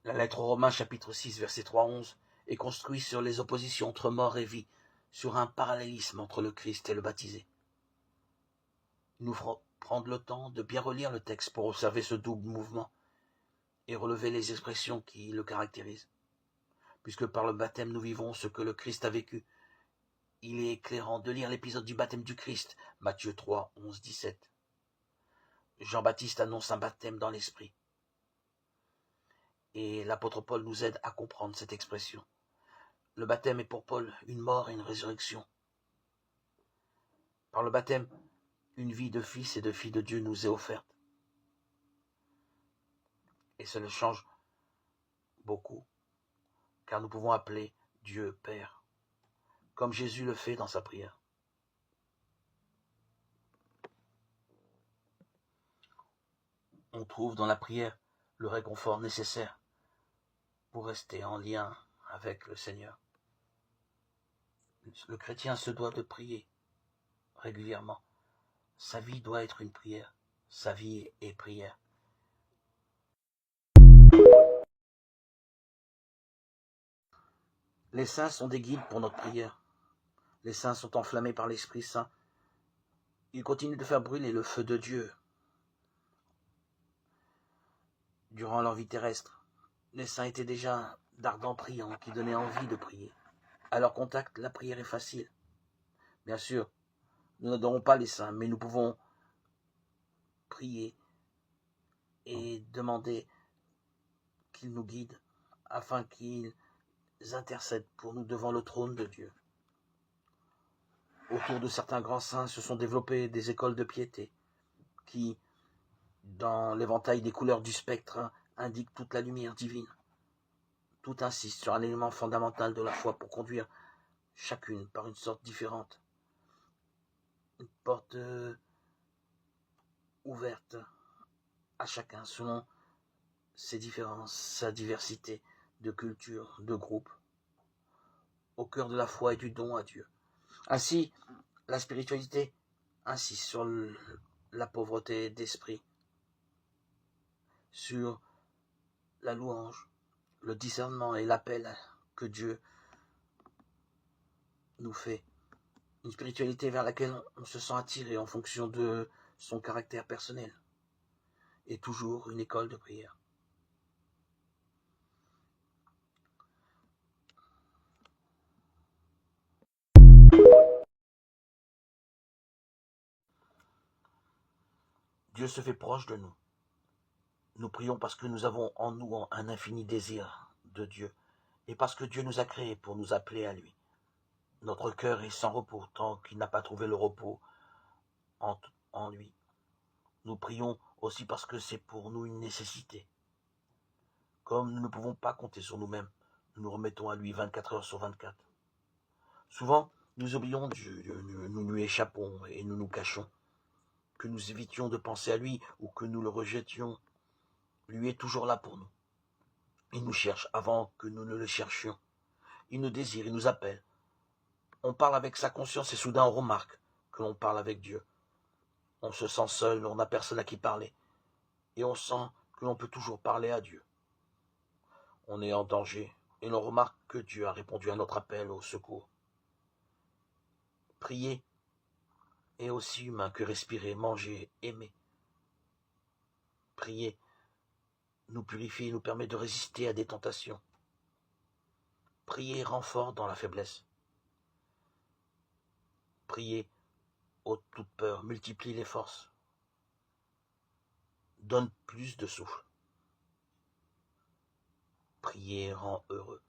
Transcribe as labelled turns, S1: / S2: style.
S1: La lettre aux Romains, chapitre 6, verset 3 à 11, est construite sur les oppositions entre mort et vie, sur un parallélisme entre le Christ et le baptisé. Il nous faut prendre le temps de bien relire le texte pour observer ce double mouvement et relever les expressions qui le caractérisent. Puisque par le baptême nous vivons ce que le Christ a vécu, il est éclairant de lire l'épisode du baptême du Christ, Matthieu 3, 11, 17. Jean-Baptiste annonce un baptême dans l'esprit. Et l'apôtre Paul nous aide à comprendre cette expression. Le baptême est pour Paul une mort et une résurrection. Par le baptême, une vie de fils et de fille de Dieu nous est offerte. Et cela change beaucoup, car nous pouvons appeler Dieu Père, comme Jésus le fait dans sa prière. On trouve dans la prière le réconfort nécessaire pour rester en lien avec le Seigneur. Le chrétien se doit de prier régulièrement. Sa vie doit être une prière. Sa vie est prière. Les saints sont des guides pour notre prière. Les saints sont enflammés par l'Esprit Saint. Ils continuent de faire brûler le feu de Dieu durant leur vie terrestre. Les saints étaient déjà d'ardents priants qui donnaient envie de prier. À leur contact, la prière est facile. Bien sûr, nous n'adorons pas les saints, mais nous pouvons prier et demander qu'ils nous guident afin qu'ils intercèdent pour nous devant le trône de Dieu. Autour de certains grands saints se sont développées des écoles de piété qui, dans l'éventail des couleurs du spectre, indiquent toute la lumière divine. Tout insiste sur un élément fondamental de la foi pour conduire chacune par une sorte différente. Une porte ouverte à chacun selon ses différences, sa diversité de culture, de groupe, au cœur de la foi et du don à Dieu. Ainsi, la spiritualité insiste sur la pauvreté d'esprit, sur la louange, le discernement et l'appel que Dieu nous fait. Une spiritualité vers laquelle on se sent attiré en fonction de son caractère personnel. Et toujours une école de prière. Dieu se fait proche de nous. Nous prions parce que nous avons en nous un infini désir de Dieu et parce que Dieu nous a créés pour nous appeler à lui. Notre cœur est sans repos tant qu'il n'a pas trouvé le repos en lui. Nous prions aussi parce que c'est pour nous une nécessité. Comme nous ne pouvons pas compter sur nous-mêmes, nous nous remettons à lui 24 heures sur 24. Souvent, nous oublions Dieu, nous lui échappons et nous nous cachons. Que nous évitions de penser à lui ou que nous le rejetions, lui est toujours là pour nous. Il nous cherche avant que nous ne le cherchions. Il nous désire, il nous appelle. On parle avec sa conscience et soudain on remarque que l'on parle avec Dieu. On se sent seul, on n'a personne à qui parler. Et on sent que l'on peut toujours parler à Dieu. On est en danger et l'on remarque que Dieu a répondu à notre appel au secours. Prier est aussi humain que respirer, manger, aimer. Prier nous purifie et nous permet de résister à des tentations. Prier renfort dans la faiblesse. Prier ôte toute peur, multiplie les forces, donne plus de souffle. Prier rend heureux.